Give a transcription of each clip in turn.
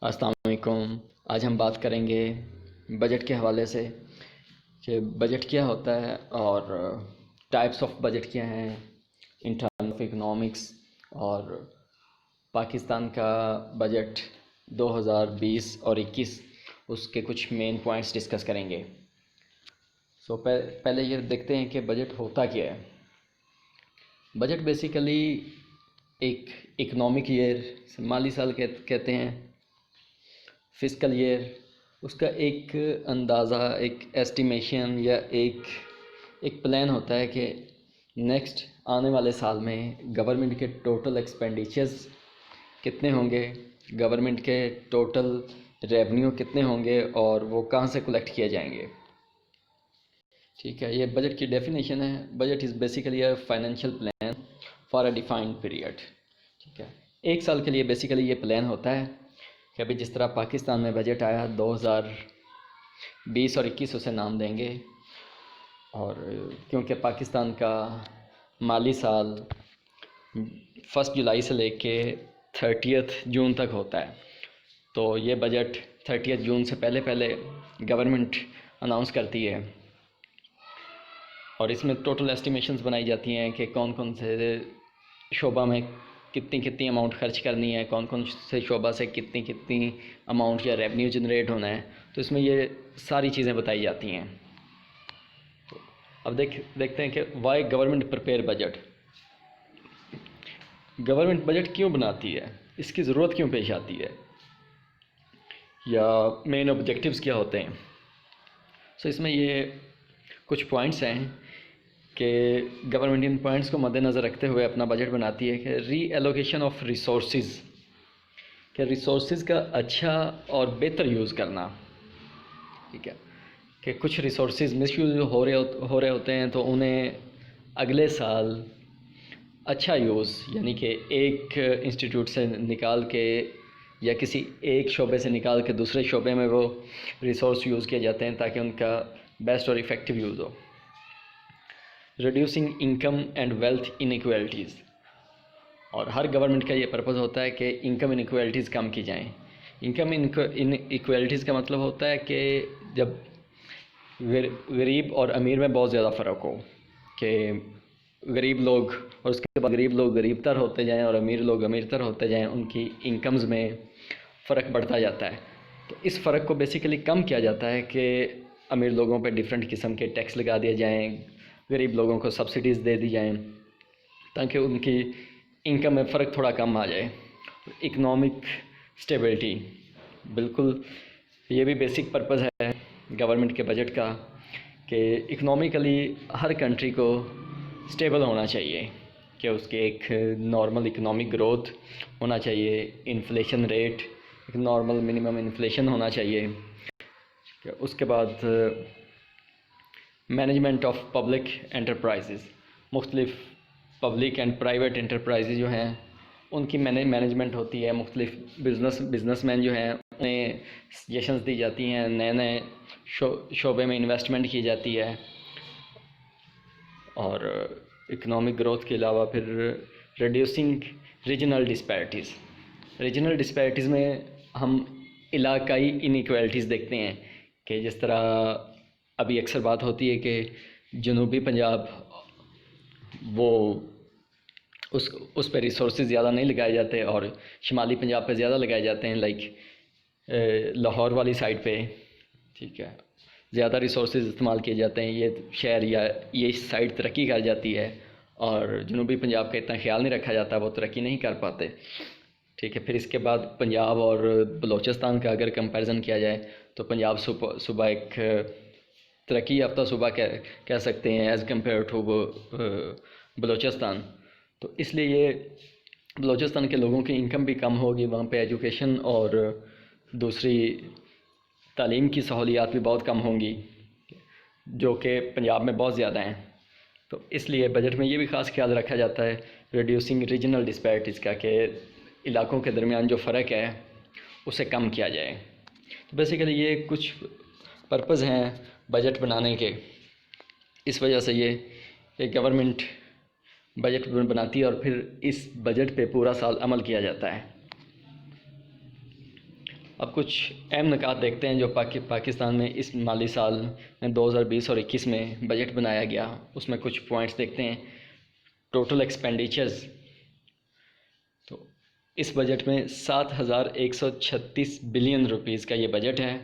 अस्सलाम वालेकुम। आज हम बात करेंगे बजट के हवाले से कि बजट क्या होता है और टाइप्स ऑफ बजट क्या हैं इन टर्म्स ऑफ इकोनॉमिक्स, और पाकिस्तान का बजट 2020 और 21 उसके कुछ मेन पॉइंट्स डिस्कस करेंगे। पहले ये देखते हैं कि बजट होता क्या है। बजट बेसिकली एक इकोनॉमिक ईयर, माली साल कहते हैं, फिस्कल ईयर, उसका एक अंदाज़ा, एक एस्टिमेशन या एक प्लान होता है कि नेक्स्ट आने वाले साल में गवर्नमेंट के टोटल एक्सपेंडिचर्स कितने होंगे, गवर्नमेंट के टोटल रेवेन्यू कितने होंगे और वो कहाँ से कलेक्ट किए जाएंगे। ठीक है, ये बजट की डेफिनेशन है। Budget is basically a financial plan for a defined period. ठीक है, एक साल के लिए बेसिकली ये प्लान होता है कि अभी जिस तरह पाकिस्तान में बजट आया 2020 और 21 उसे नाम देंगे, और क्योंकि पाकिस्तान का माली साल 1 जुलाई से लेके 30 जून तक होता है, तो ये बजट 30 जून से पहले पहले गवर्नमेंट अनाउंस करती है और इसमें टोटल एस्टिमेशंस बनाई जाती हैं कि कौन कौन से शोबा में कितनी कितनी अमाउंट खर्च करनी है, कौन कौन से शोबा से कितनी कितनी अमाउंट या रेवेन्यू जनरेट होना है। तो इसमें ये सारी चीज़ें बताई जाती हैं। तो अब देखते हैं कि why government prepare budget. Government budget क्यों बनाती है, इसकी ज़रूरत क्यों पेश आती है, या मेन ऑब्जेक्टिव्स क्या होते हैं। इसमें ये कुछ पॉइंट्स हैं कि गवर्नमेंट इन पॉइंट्स को मद्देनज़र रखते हुए अपना बजट बनाती है कि री एलोकेशन ऑफ रिसोर्सेज, कि रिसोर्सेज का अच्छा और बेहतर यूज़ करना। ठीक है, कि कुछ रिसोर्सेज मिसयूज़ हो रहे होते हैं, तो उन्हें अगले साल अच्छा यूज़, यानी कि एक इंस्टीट्यूट से निकाल के या किसी एक शोबे से निकाल के दूसरे शोबे में वो रिसोर्स यूज़ किए जाते हैं ताकि उनका बेस्ट और इफ़ेक्टिव यूज़ हो। Reducing income and wealth inequalities, और हर गवर्नमेंट का ये पर्पज़ होता है कि इनकम इनइक्वालिटीज़ कम की जाएँ। इनकम इनइक्वालिटीज़ का मतलब होता है कि जब गरीब और अमीर में बहुत ज़्यादा फ़र्क हो, कि गरीब लोग और उसके बाद गरीब लोग गरीबतर होते जाएं और अमीर लोग अमीरतर होते जाएं, उनकी इनकम्स में फ़र्क बढ़ता जाता है। तो इस फ़र्क को बेसिकली कम किया जाता है कि अमीर लोगों पे डिफरेंट किस्म के टैक्स लगा दिए जाएं, गरीब लोगों को सब्सिडीज़ दे दी जाएं, ताकि उनकी इनकम में फ़र्क थोड़ा कम आ जाए। इकनॉमिक स्टेबिलिटी, बिल्कुल ये भी बेसिक पर्पज़ है गवर्नमेंट के बजट का, कि इकनॉमिकली हर कंट्री को स्टेबल होना चाहिए, कि उसके एक नॉर्मल इकोनॉमिक ग्रोथ होना चाहिए, इन्फ्लेशन रेट एक नॉर्मल मिनिमम इन्फ्लेशन होना चाहिए। उसके बाद मैनेजमेंट ऑफ पब्लिक एंटरप्राइजेज़, मुख्तलिफ़ पब्लिक एंड प्राइवेट एंटरप्राइजेज़ जो हैं उनकी मैनेजमेंट होती है। मुख्तलिफ़ बिजनेसमैन जो हैं उन्हें सजेशंस दी जाती हैं, नए नए शोबे में इन्वेस्टमेंट की जाती है। और इकोनॉमिक ग्रोथ के अलावा फिर रिड्यूसिंग रीजनल डिस्पैरिटीज़ में हम इलाकाई इनइक्वालिटीज़ देखते हैं, कि जिस तरह अभी अक्सर बात होती है कि जनूबी पंजाब वो उस पर रिसोर्सेज ज़्यादा नहीं लगाए जाते और शुमाली पंजाब पे ज़्यादा लगाए जाते हैं, लाइक लाहौर वाली साइड पे। ठीक है, ज़्यादा रिसोर्सेज इस्तेमाल किए जाते हैं, ये शहर या ये साइड तरक्की कर जाती है और जनूबी पंजाब का इतना ख्याल नहीं रखा जाता, वो तरक्की नहीं कर पाते। ठीक है, फिर इसके बाद पंजाब और बलूचिस्तान का अगर कंपैरिजन किया जाए तो पंजाब सूबा एक तरक्की याफ्ता सूबा कह सकते हैं एज़ कम्पेयर टू बलूचिस्तान। तो इसलिए ये बलूचिस्तान के लोगों की इनकम भी कम होगी, वहाँ पे एजुकेशन और दूसरी तालीम की सहूलियात भी बहुत कम होंगी, जो कि पंजाब में बहुत ज़्यादा हैं। तो इसलिए बजट में ये भी ख़ास ख्याल रखा जाता है रिड्यूसिंग रीजनल डिस्पैरिटीज़ का, कि इलाकों के दरमियान जो फ़र्क है उसे कम किया जाए। तो बेसिकली ये कुछ पर्पज़ हैं बजट बनाने के। इस वजह से ये गवर्नमेंट बजट बनाती है और फिर इस बजट पे पूरा साल अमल किया जाता है। अब कुछ अहम निकात देखते हैं जो पाकिस्तान में इस माली साल में 2020 और 21 में बजट बनाया गया, उसमें कुछ पॉइंट्स देखते हैं। टोटल एक्सपेंडिचर्स, तो इस बजट में 7,136 बिलियन रुपीज़ का ये बजट है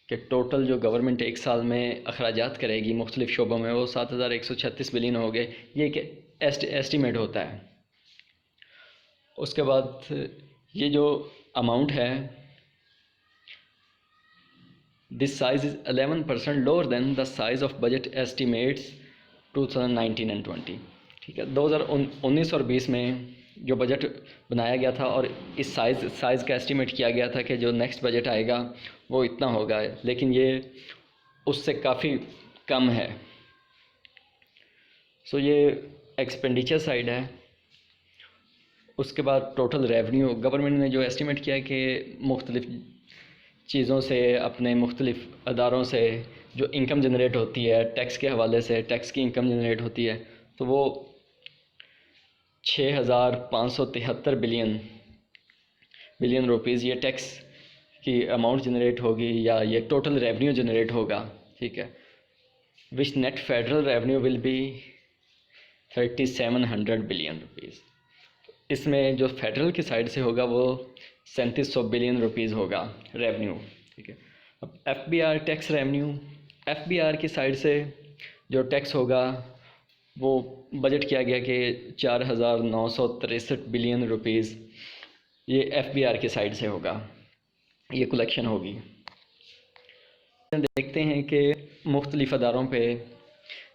कि टोटल जो गवर्नमेंट एक साल में अखराजात करेगी मुख्तलिफ़ शोबों में, वो 7,136 बिलियन हो गए। ये एक एस्टिमेट होता है। उसके बाद ये जो अमाउंट है, this size is 11% lower than the size of budget estimates 2019 and 20। ठीक है, 2019 और 20 में जो बजट बनाया गया था और इस साइज़ का एस्टिमेट किया गया था कि जो नेक्स्ट बजट आएगा वो इतना होगा, लेकिन ये उससे काफ़ी कम है। सो ये एक्सपेंडिचर साइड है। उसके बाद टोटल रेवेन्यू, गवर्नमेंट ने जो एस्टिमेट किया है कि मुख्तलिफ़ चीज़ों से, अपने मुख्तलिफ़ अदारों से जो इनकम जनरेट होती है, टैक्स के हवाले से टैक्स की इनकम जनरेट होती है, तो वो 6,573 बिलियन रुपीज़ ये टैक्स की अमाउंट जनरेट होगी, या ये टोटल रेवेन्यू जनरेट होगा। ठीक है, which net federal revenue will be 3,700 billion rupees. इसमें जो फेडरल की साइड से होगा वो 3,700 बिलियन रुपीज़ होगा रेवेन्यू। ठीक है, अब FBR टैक्स रेवेन्यू, FBR की साइड से जो टैक्स होगा वो बजट किया गया कि 4,963 बिलियन रुपीज़ ये FBR की साइड से होगा, ये कलेक्शन होगी। देखते हैं कि मुख्तलिफ़ अदारों पे,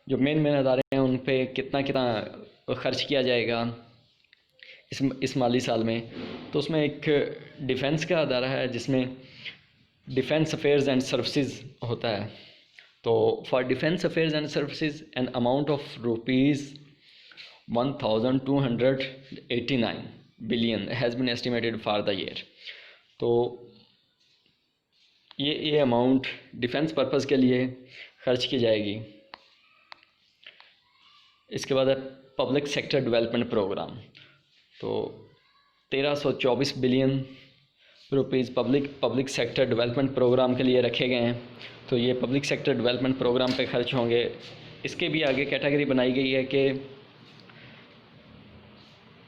जो मेन अदारे हैं, उन पे कितना कितना ख़र्च किया जाएगा इस माली साल में। तो उसमें एक डिफेंस का अदारा है जिसमें डिफेंस अफेयर्स एंड सर्विसेज होता है। तो for defence affairs and services an amount of ₹1,289 billion has been estimated for the year. तो ये अमाउंट डिफेंस पर्पज़ के लिए खर्च की जाएगी। इसके बाद है पब्लिक सेक्टर डेवलपमेंट प्रोग्राम, तो 1,324 billion rupees public sector development programme के लिए रखे गए हैं। तो ये पब्लिक सेक्टर डेवलपमेंट प्रोग्राम पे खर्च होंगे। इसके भी आगे कैटेगरी बनाई गई है कि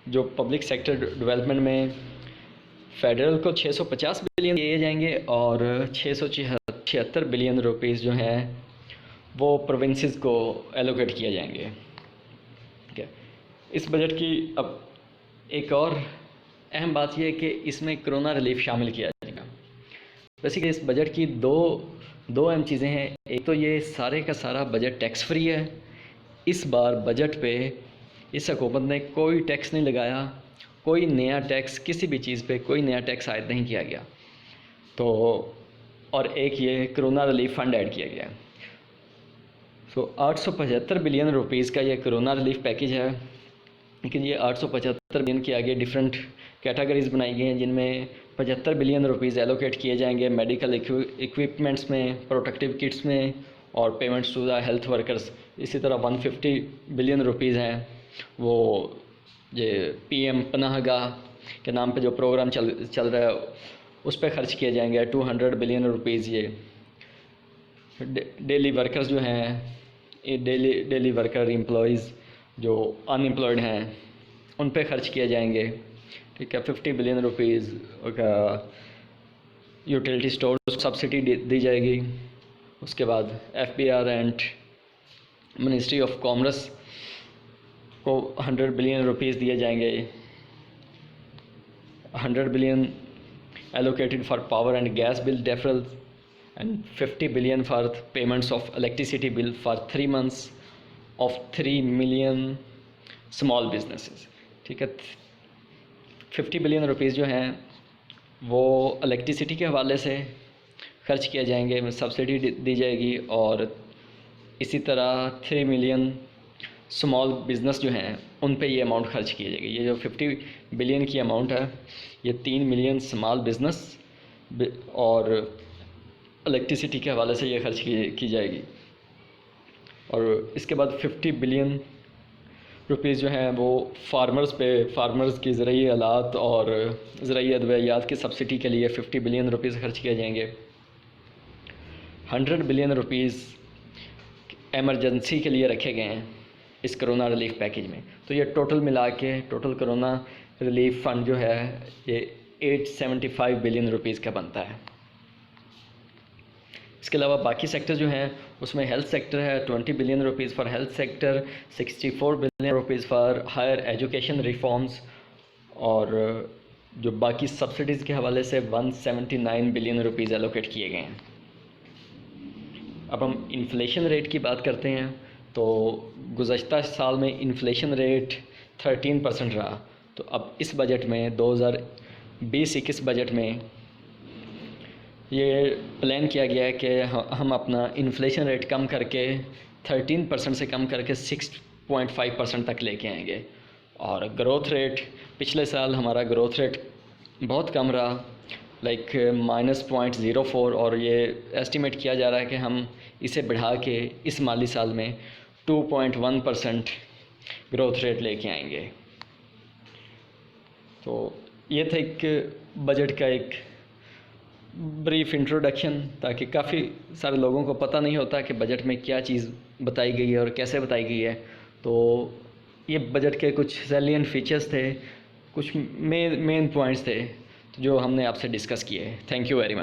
जो पब्लिक सेक्टर डेवलपमेंट में फेडरल को 650 बिलियन दिए जाएंगे और 676 बिलियन रुपीज़ जो हैं वो प्रोविंसेस को एलोकेट किए जाएंगे। ठीक है, इस बजट की अब एक और अहम बात यह है कि इसमें कोरोना रिलीफ शामिल किया जाएगा। बेसिकली इस बजट की दो अहम चीज़ें हैं। एक तो ये सारे का सारा बजट टैक्स फ्री है। इस बार बजट पे इस हुकूमत ने कोई टैक्स नहीं लगाया, कोई नया टैक्स, किसी भी चीज़ पे कोई नया टैक्स आयद नहीं किया गया। तो और एक ये कोरोना रिलीफ फ़ंड ऐड किया गया। सो 875 बिलियन रुपीज़ का ये कोरोना रिलीफ पैकेज है। लेकिन ये 875 बिलियन के आगे डिफरेंट कैटेगरीज बनाई गई हैं, जिनमें 75 बिलियन रुपीज़ एलोकेट किए जाएंगे मेडिकल इक्विपमेंट्स में, प्रोटेक्टिव किट्स में और payments to the health workers. इसी तरह 150 बिलियन रुपीज़ हैं वो ये PM पनाहगाह के नाम पे जो प्रोग्राम चल रहा है उस पर ख़र्च किए जाएंगे। 200 बिलियन रुपीज़ ये डेली वर्कर्स जो हैं, डेली वर्कर एम्प्लॉयज़ जो अनएम्प्लॉयड हैं उन पे ख़र्च किए जाएंगे। ठीक है, 50 बिलियन रुपीज़ का यूटिलिटी स्टोर सब्सिडी दी जाएगी। उसके बाद FBR and ministry of commerce को 100 बिलियन रुपीज़ दिए जाएंगे। 100 billion allocated for power and gas bill deferral and 50 billion for payments of electricity bill for 3 months of 3 million small businesses. ठीक है, 50 billion rupees जो हैं वो इलेक्ट्रिसिटी के हवाले से खर्च किए जाएंगे, सब्सिडी दी जाएगी। और इसी तरह 3 मिलियन स्मॉल बिज़नेस जो हैं उन पे ये अमाउंट खर्च की जाएगी। ये जो 50 बिलियन की अमाउंट है ये 3 मिलियन स्मॉल बिज़नेस और इलेक्ट्रिसिटी के हवाले से ये खर्च की जाएगी। और इसके बाद 50 बिलियन रुपीज़ जो हैं वो फार्मर्स की ज़रूरी आलात और ज़रूरी अद्वियात की सब्सिडी के लिए 50 बिलियन रुपीज़ खर्च किए जाएंगे। 100 बिलियन रुपीज़ एमरजेंसी के लिए रखे गए हैं इस कोरोना रिलीफ पैकेज में। तो ये टोटल मिला के टोटल कोरोना रिलीफ फ़ंड जो है ये 875 बिलियन रुपीज़ का बनता है। इसके अलावा बाकी सेक्टर जो हैं उसमें हेल्थ सेक्टर है 20 billion rupees for health sector, 64 billion rupees for higher education reforms, और जो बाकी सब्सिडीज़ के हवाले से 179 बिलियन रुपीज़ एलोकेट किए गए हैं। अब हम इन्फ्लेशन रेट की बात करते हैं तो गुज़श्ता साल में इन्फ्लेशन रेट 13% रहा। तो अब इस बजट में 2020-21 बजट में ये प्लान किया गया है कि हम अपना इन्फ्लेशन रेट कम करके 13% से कम करके 6.5% तक लेके आएंगे। और ग्रोथ रेट, पिछले साल हमारा ग्रोथ रेट बहुत कम रहा, लाइक -0.04, और ये एस्टिमेट किया जा रहा है कि हम इसे बढ़ा के इस माली साल में 2.1% ग्रोथ रेट लेके आएंगे। तो ये था एक बजट का एक ब्रीफ इंट्रोडक्शन, ताकि काफ़ी सारे लोगों को पता नहीं होता कि बजट में क्या चीज़ बताई गई है और कैसे बताई गई है। तो ये बजट के कुछ सैलिएंट फीचर्स थे, कुछ मेन पॉइंट्स थे जो हमने आपसे डिस्कस किए। Thank you very much.